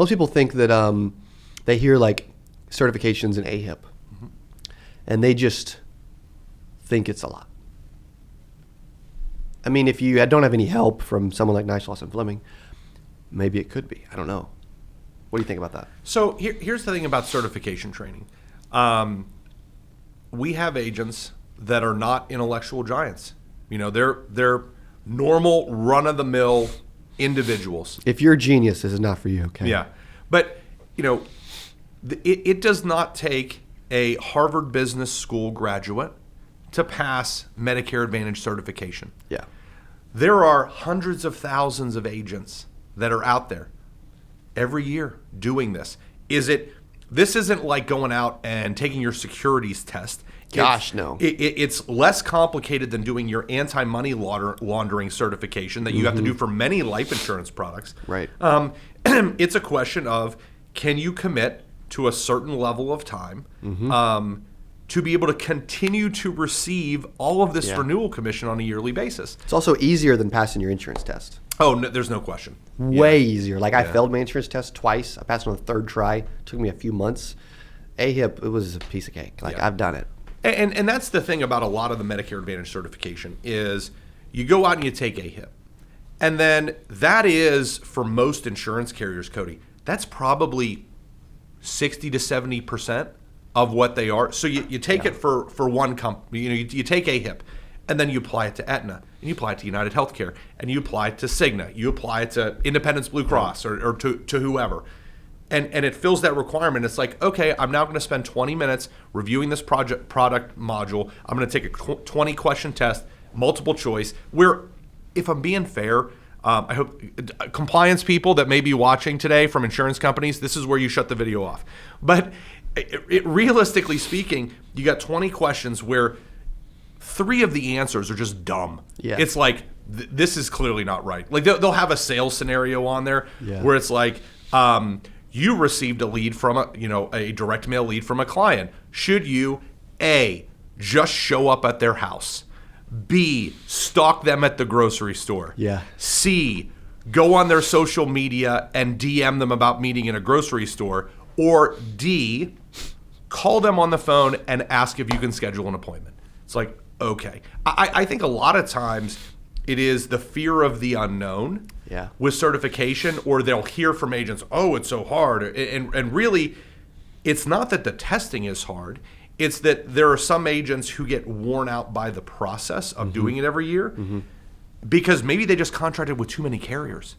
Most people think that they hear like certifications in AHIP, and they just think it's a lot. I mean, if you don't have any help from someone like Neishloss and Fleming, maybe it could be. I don't know. What do you think about that? So here's the thing about certification training. We have agents that are not intellectual giants. You know, they're normal, run-of-the-mill individuals. If you're a genius, this is not for you, okay? Yeah. But, you know, it does not take a Harvard Business School graduate to pass Medicare Advantage certification. Yeah. There are hundreds of thousands of agents that are out there every year doing this. This isn't like going out and taking your securities test. Gosh, no. It's less complicated than doing your anti-money laundering certification that you have to do for many life insurance products. Right. It's a question of, can you commit to a certain level of time to be able to continue to receive all of this renewal commission on a yearly basis? It's also easier than passing your insurance test. Oh, no, there's no question. Way easier. Like I failed my insurance test twice. I passed on the third try. It took me a few months. AHIP, it was a piece of cake. Like I've done it. And that's the thing about a lot of the Medicare Advantage certification is you go out and you take AHIP. And then that is, for most insurance carriers, Cody, that's probably 60 to 70% of what they are. So you take it for one company. You know, you take AHIP, and then you apply it to Aetna, and you apply it to United Healthcare, and you apply it to Cigna, you apply it to Independence Blue Cross or to whoever. And it fills that requirement. It's like, okay, I'm now going to spend 20 minutes reviewing this product module. I'm going to take a 20-question test, multiple choice, where, if I'm being fair, I hope compliance people that may be watching today from insurance companies, this is where you shut the video off. But realistically speaking, you got 20 questions where 3 of the answers are just dumb. Yeah. It's like, this is clearly not right. Like they'll have a sales scenario on there where it's like, you received a lead from a direct mail lead from a client. Should you, A, just show up at their house, B, stalk them at the grocery store, C, go on their social media and DM them about meeting in a grocery store, or D, call them on the phone and ask if you can schedule an appointment? It's like, okay. I think a lot of times it is the fear of the unknown with certification, or they'll hear from agents, oh, it's so hard. And really, it's not that the testing is hard. It's that there are some agents who get worn out by the process of doing it every year because maybe they just contracted with too many carriers.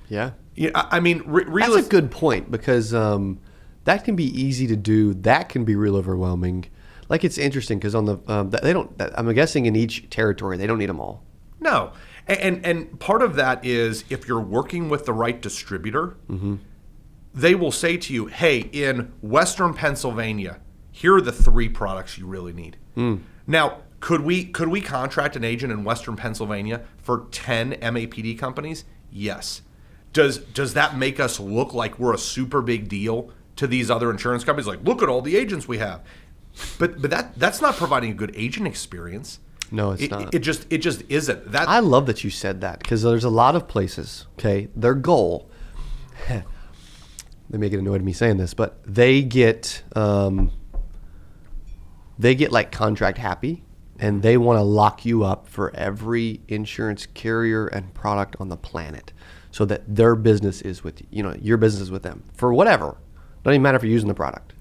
Yeah. I mean, really. That's a good point, because that can be easy to do. That can be real overwhelming. Like, it's interesting because on the they don't. I'm guessing in each territory they don't need them all. No, and part of that is if you're working with the right distributor, they will say to you, "Hey, in Western Pennsylvania, here are the 3 products you really need." Now, could we contract an agent in Western Pennsylvania for 10 MAPD companies? Yes. Does that make us look like we're a super big deal to these other insurance companies? Like, look at all the agents we have. But that's not providing a good agent experience. No, it's not. It just isn't. I love that you said that, because there's a lot of places, okay, their goal, they may get annoyed at me saying this, but they get like contract happy, and they want to lock you up for every insurance carrier and product on the planet so that their business is with you, your business is with them for whatever. Doesn't even matter if you're using the product,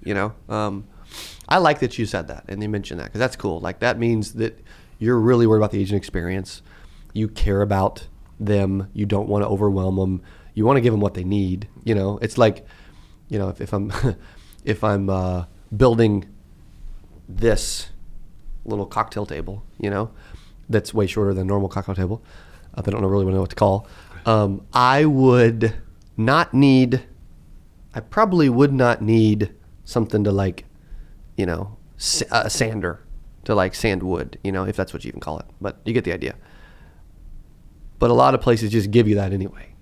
I like that you said that and you mentioned that, because that's cool. Like, that means that you're really worried about the agent experience. You care about them. You don't want to overwhelm them. You want to give them what they need. It's like, if I'm building this little cocktail table, that's way shorter than a normal cocktail table. I don't really know what to call. I probably would not need something to like, a sander to like sand wood, if that's what you even call it. But you get the idea. But a lot of places just give you that anyway.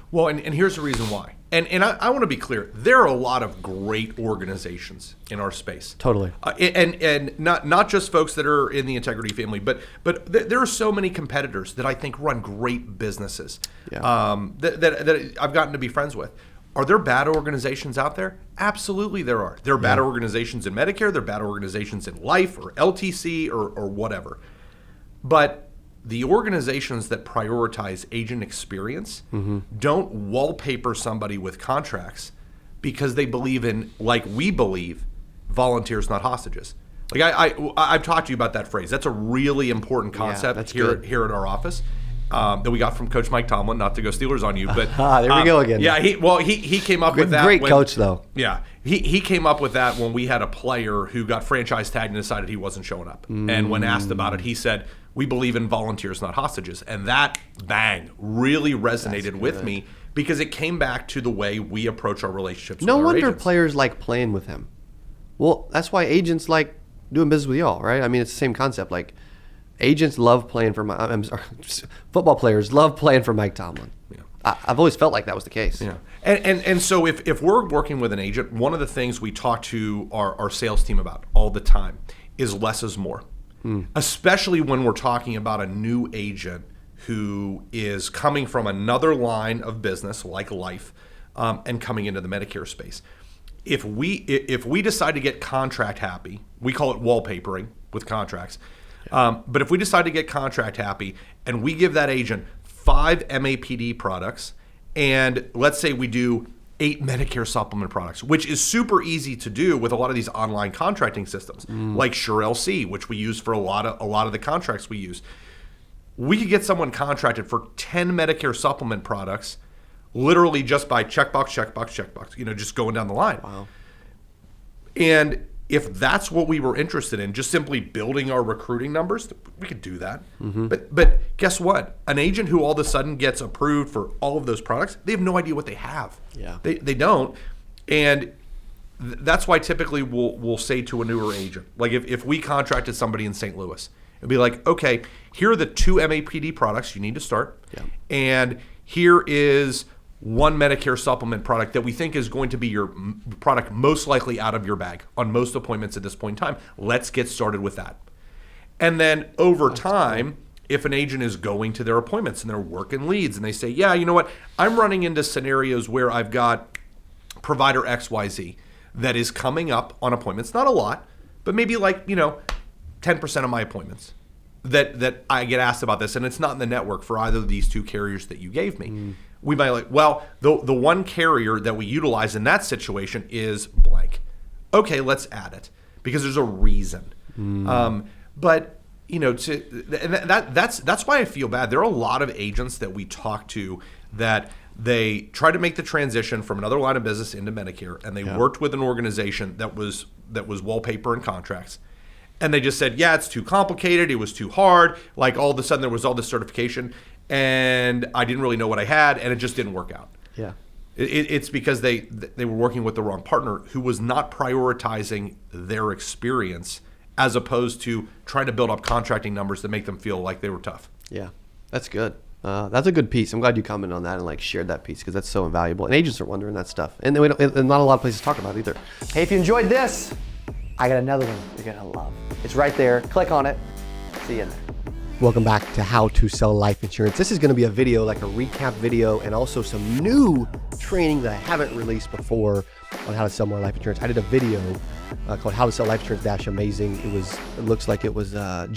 Well, and here's the reason why. And I want to be clear. There are a lot of great organizations in our space. Totally. And not just folks that are in the integrity family, but there are so many competitors that I think run great businesses that I've gotten to be friends with. Are there bad organizations out there? Absolutely there are. There are bad organizations in Medicare. There are bad organizations in life or LTC or whatever. But the organizations that prioritize agent experience don't wallpaper somebody with contracts because they believe in, like we believe, volunteers, not hostages. Like I've talked to you about that phrase. That's a really important concept here at our office. That we got from Coach Mike Tomlin, not to go Steelers on you, but there we go again. Yeah, he came up with that. Great coach though. Yeah, he came up with that when we had a player who got franchise tagged and decided he wasn't showing up. And when asked about it, he said, "We believe in volunteers, not hostages." And that really resonated with me because it came back to the way we approach our relationships. No with our wonder agents. players like playing with him. Well, that's why agents like doing business with y'all, right? I mean, it's the same concept. Like, agents love playing for football players love playing for Mike Tomlin. Yeah. I've always felt like that was the case. Yeah. And so if we're working with an agent, one of the things we talk to our sales team about all the time is less is more. Especially when we're talking about a new agent who is coming from another line of business like life and coming into the Medicare space. If we decide to get contract happy, we call it wallpapering with contracts. But if we decide to get contract happy and we give that agent 5 MAPD products, and let's say we do 8 Medicare supplement products, which is super easy to do with a lot of these online contracting systems, like SureLC, which we use for a lot of the contracts we use. We could get someone contracted for 10 Medicare supplement products, literally just by checkbox, just going down the line. Wow. And if that's what we were interested in, just simply building our recruiting numbers, we could do that. But guess what? An agent who all of a sudden gets approved for all of those products, they have no idea what they have. Yeah. They don't. And that's why typically we'll say to a newer agent, like if we contracted somebody in St. Louis, it'd be like, okay, here are the 2 MAPD products you need to start. Yeah. And here is 1 Medicare supplement product that we think is going to be your product most likely out of your bag on most appointments at this point in time. Let's get started with that. And then over time, if an agent is going to their appointments and they're working leads and they say, yeah, you know what, I'm running into scenarios where I've got provider XYZ that is coming up on appointments, not a lot, but maybe 10% of my appointments that I get asked about this, and it's not in the network for either of these 2 carriers that you gave me. We might the one carrier that we utilize in that situation is blank. Okay, let's add it because there's a reason. But that's why I feel bad. There are a lot of agents that we talk to that they try to make the transition from another line of business into Medicare, and they worked with an organization that was wallpaper and contracts. And they just said, yeah, it's too complicated. It was too hard. Like all of a sudden there was all this certification and I didn't really know what I had and it just didn't work out. Yeah. It's because they were working with the wrong partner who was not prioritizing their experience as opposed to trying to build up contracting numbers that make them feel like they were tough. Yeah, that's good. That's a good piece. I'm glad you commented on that and shared that piece because that's so invaluable. And agents are wondering that stuff. And not a lot of places talk about it either. Hey, if you enjoyed this, I got another one you're going to love. It's right there. Click on it. See you in there. Welcome back to How to Sell Life Insurance. This is going to be a video, like a recap video, and also some new training that I haven't released before on how to sell more life insurance. I did a video called How to Sell Life Insurance Amazing. It looks like it was January